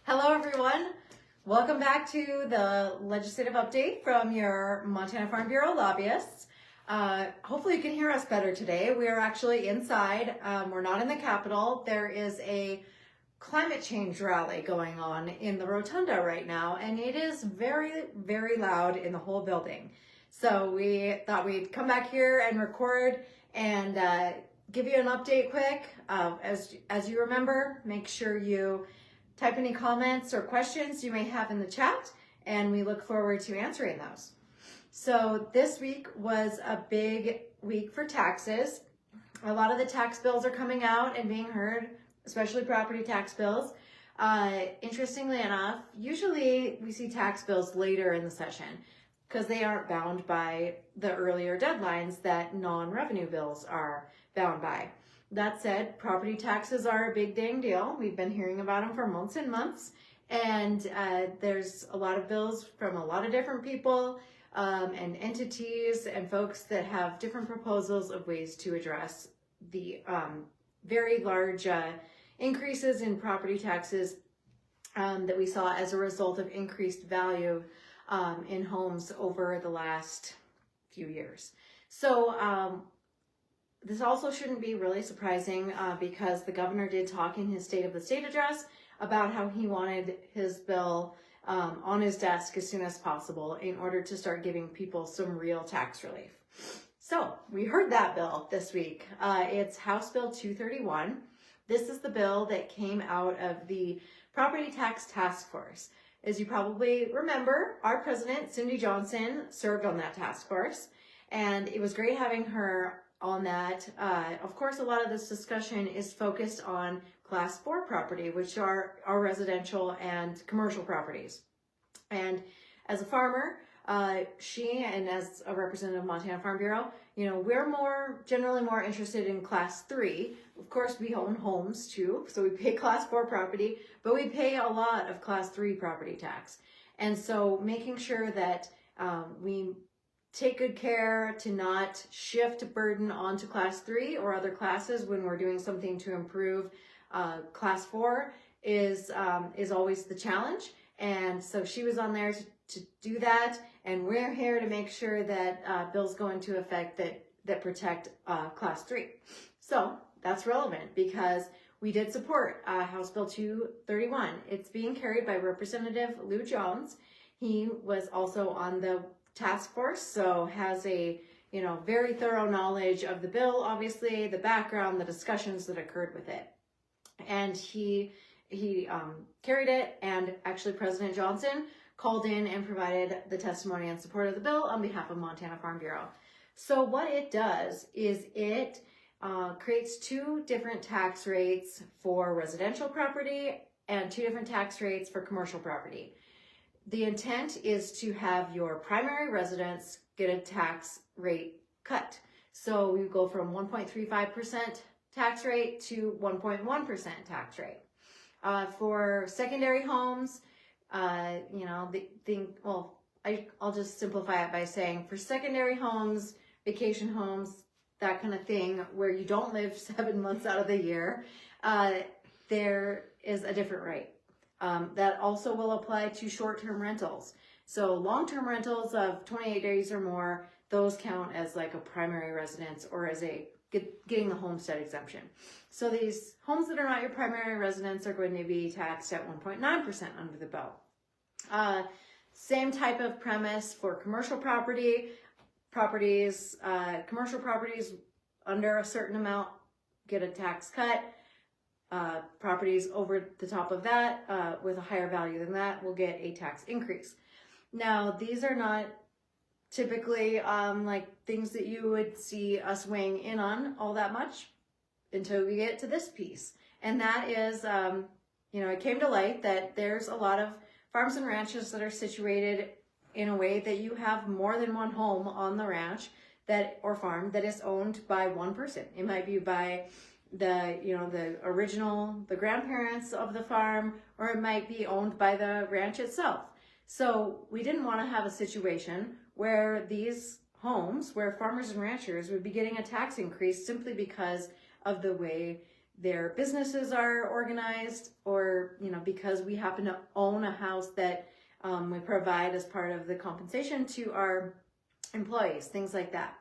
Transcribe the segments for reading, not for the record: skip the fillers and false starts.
Hello, everyone. Welcome back to the legislative update from your Montana Farm Bureau lobbyists. Hopefully you can hear us better today. We are actually inside. We're not in the Capitol. There is a climate change rally going on in the rotunda right now, and it is very, very loud in the whole building. So we thought we'd come back here and record and give you an update quick. As you remember, make sure you type any comments or questions you may have in the chat, and we look forward to answering those. So this week was a big week for taxes. A lot of the tax bills are coming out and being heard, especially property tax bills. Interestingly enough, usually we see tax bills later in the session because they aren't bound by the earlier deadlines that non-revenue bills are bound by. That said, property taxes are a big dang deal. We've been hearing about them for months and months, and there's a lot of bills from a lot of different people and entities and folks that have different proposals of ways to address the very large increases in property taxes that we saw as a result of increased value in homes over the last few years. So this also shouldn't be really surprising because the governor did talk in his State of the State address about how he wanted his bill on his desk as soon as possible in order to start giving people some real tax relief. So we heard that bill this week. It's House Bill 231. This is the bill that came out of the Property Tax Task Force. As you probably remember, our president, Cindy Johnson, served on that task force, and it was great having her on that. Of course, a lot of this discussion is focused on Class 4 property, which are our residential and commercial properties. And as a farmer, she and as a representative of Montana Farm Bureau, we're generally more interested in Class 3. Of course, we own homes too, so we pay Class 4 property, but we pay a lot of Class 3 property tax. And so making sure that we take good care to not shift burden onto Class 3 or other classes when we're doing something to improve Class 4 is always the challenge. And so she was on there to do that, and we're here to make sure that bills go into effect that protect Class 3. So that's relevant because we did support House Bill 231. It's being carried by Representative Lou Jones. He was also on the task force, so has a very thorough knowledge of the bill, obviously, the background, the discussions that occurred with it. And he carried it, and actually President Johnson called in and provided the testimony in support of the bill on behalf of Montana Farm Bureau. So what it does is it creates two different tax rates for residential property and two different tax rates for commercial property. The intent is to have your primary residence get a tax rate cut. So we go from 1.35% tax rate to 1.1% tax rate. For secondary homes, I'll just simplify it by saying for secondary homes, vacation homes, that kind of thing, where you don't live 7 months out of the year, there is a different rate. That also will apply to short-term rentals. So long-term rentals of 28 days or more, those count as like a primary residence or as getting the homestead exemption. So these homes that are not your primary residence are going to be taxed at 1.9% under the bill. Same type of premise for commercial properties. Commercial properties under a certain amount get a tax cut. Properties over the top of that with a higher value than that will get a tax increase. Now, these are not typically like things that you would see us weighing in on all that much until we get to this piece. And that is, it came to light that there's a lot of farms and ranches that are situated in a way that you have more than one home on the ranch or farm that is owned by one person. It might be by the grandparents of the farm, or it might be owned by the ranch itself. So we didn't want to have a situation where these homes, where farmers and ranchers would be getting a tax increase simply because of the way their businesses are organized, or, because we happen to own a house that we provide as part of the compensation to our employees, things like that.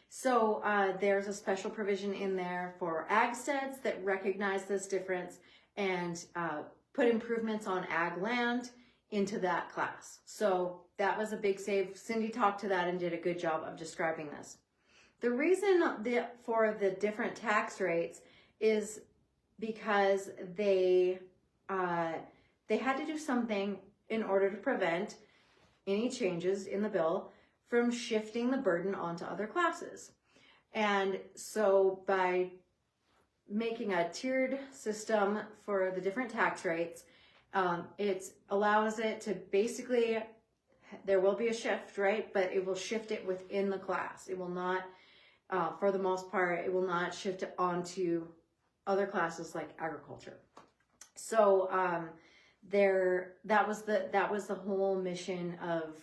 So there's a special provision in there for ag steads that recognize this difference and put improvements on ag land into that class. So that was a big save. Cindy talked to that and did a good job of describing this. The reason for the different tax rates is because they had to do something in order to prevent any changes in the bill from shifting the burden onto other classes. And so by making a tiered system for the different tax rates, it allows it to basically, there will be a shift, right? But it will shift it within the class. It will not, for the most part, it will not shift it onto other classes like agriculture. So that was the whole mission of,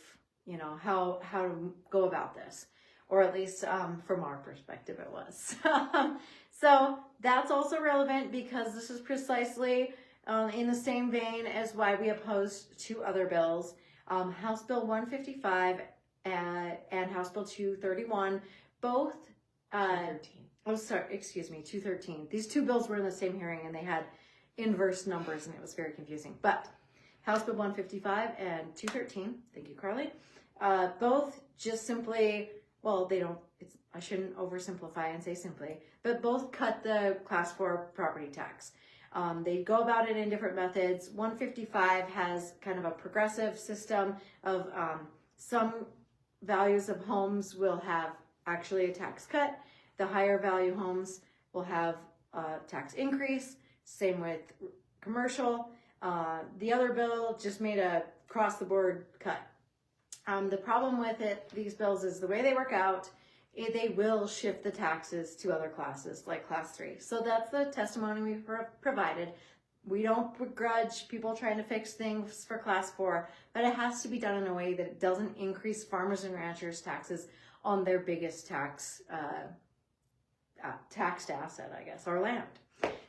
how to go about this, or at least from our perspective it was. So that's also relevant because this is precisely in the same vein as why we opposed two other bills, House Bill 155 and House Bill 231, both 213. These two bills were in the same hearing and they had inverse numbers and it was very confusing. But House Bill 155 and 213, thank you, Carly, both just simply, I shouldn't oversimplify and say simply, but both cut the Class 4 property tax. They go about it in different methods. 155 has kind of a progressive system of some values of homes will have actually a tax cut. The higher value homes will have a tax increase. Same with commercial. The other bill just made a across the board cut. The problem with these bills is the way they work out, they will shift the taxes to other classes like class 3. So that's the testimony we provided. We don't begrudge people trying to fix things for class 4, but it has to be done in a way that it doesn't increase farmers and ranchers' taxes on their biggest taxed asset, I guess, or land.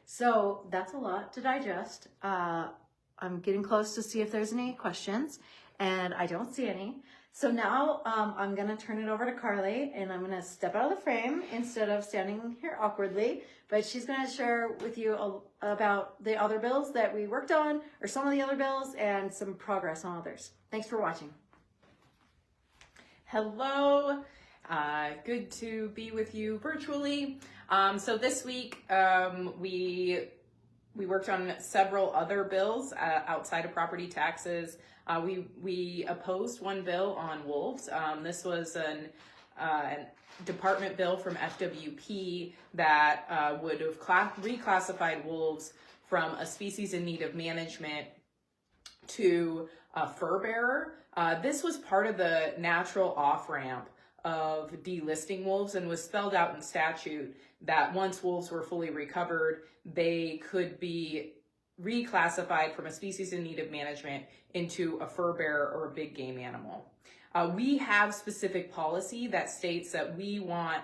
So that's a lot to digest. I'm getting close to see if there's any questions, and I don't see any. So now I'm going to turn it over to Carly, and I'm going to step out of the frame instead of standing here awkwardly. But she's going to share with you about the other bills that we worked on, or some of the other bills, and some progress on others. Thanks for watching. Hello. Good to be with you virtually. So this week we worked on several other bills outside of property taxes. We opposed one bill on wolves. This was an department bill from FWP that would have reclassified wolves from a species in need of management to a fur bearer. This was part of the natural off-ramp of delisting wolves and was spelled out in statute that once wolves were fully recovered, they could be reclassified from a species in need of management into a fur bearer or a big game animal. We have specific policy that states that we want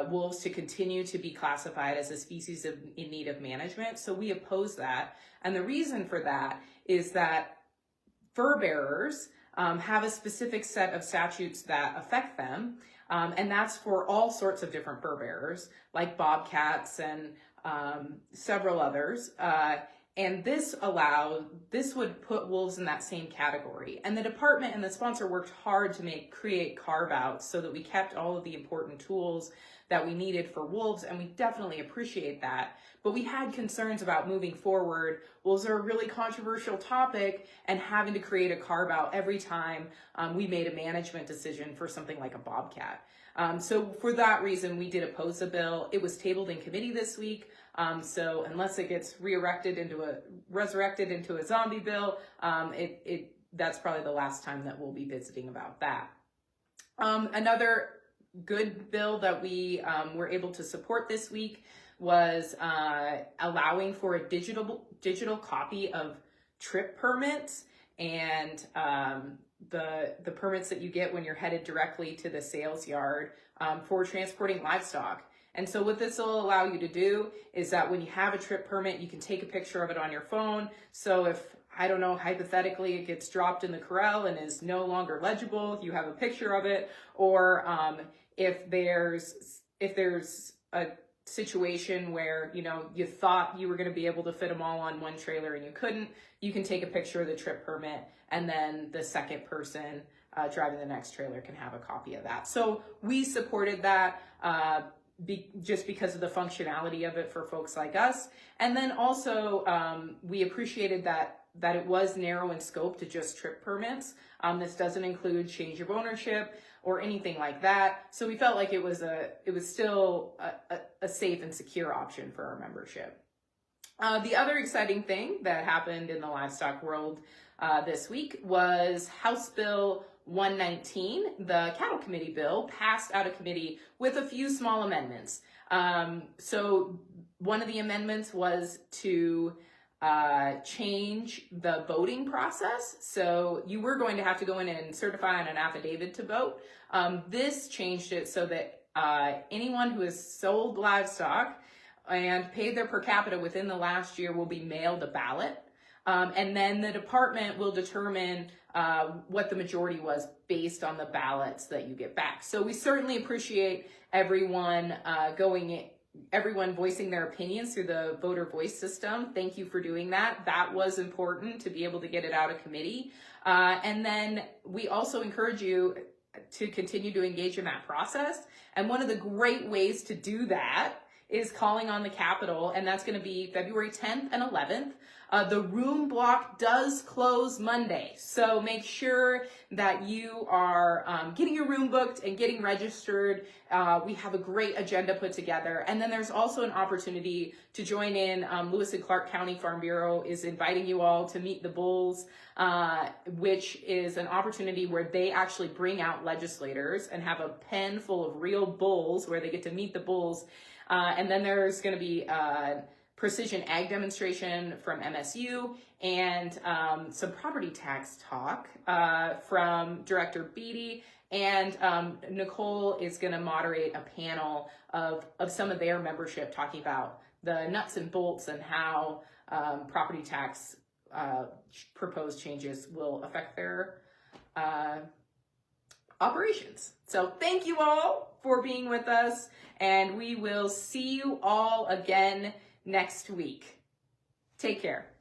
wolves to continue to be classified as a species in need of management, so we oppose that. And the reason for that is that fur bearers have a specific set of statutes that affect them, and that's for all sorts of different fur bearers, like bobcats and several others. And this would put wolves in that same category. And the department and the sponsor worked hard to create carve-outs so that we kept all of the important tools that we needed for wolves, and we definitely appreciate that. But we had concerns about moving forward. Wolves are a really controversial topic, and having to create a carve-out every time we made a management decision for something like a bobcat. So for that reason, we did oppose the bill. It was tabled in committee this week. So unless it gets resurrected into a zombie bill, that's probably the last time that we'll be visiting about that. Another good bill that we were able to support this week was allowing for a digital copy of trip permits and the permits that you get when you're headed directly to the sales yard for transporting livestock. And so what this will allow you to do is that when you have a trip permit, you can take a picture of it on your phone. So if, I don't know, hypothetically it gets dropped in the corral and is no longer legible, you have a picture of it. Or if there's a situation where, you know, you thought you were going to be able to fit them all on one trailer and you couldn't, you can take a picture of the trip permit, and then the second person driving the next trailer can have a copy of that. So we supported that just because of the functionality of it for folks like us. And then also we appreciated that it was narrow in scope to just trip permits. This doesn't include change of ownership or anything like that. So we felt like it was still a safe and secure option for our membership. The other exciting thing that happened in the livestock world this week was House Bill 119, the cattle committee bill, passed out of committee with a few small amendments. So one of the amendments was to change the voting process. So you were going to have to go in and certify on an affidavit to vote. This changed it so that anyone who has sold livestock and paid their per capita within the last year will be mailed a ballot. And then the department will determine what the majority was based on the ballots that you get back. So we certainly appreciate everyone everyone voicing their opinions through the voter voice system. Thank you for doing that. That was important to be able to get it out of committee. And then we also encourage you to continue to engage in that process. And one of the great ways to do that is calling on the Capitol, and that's going to be February 10th and 11th. The room block does close Monday, so make sure that you are getting your room booked and getting registered. We have a great agenda put together, and then there's also an opportunity to join in. Lewis and Clark County Farm Bureau is inviting you all to meet the bulls, which is an opportunity where they actually bring out legislators and have a pen full of real bulls where they get to meet the bulls. And then there's going to be a precision ag demonstration from MSU and some property tax talk from Director Beatty. And Nicole is going to moderate a panel of some of their membership talking about the nuts and bolts and how property tax proposed changes will affect their operations. So thank you all for being with us, and we will see you all again next week. Take care.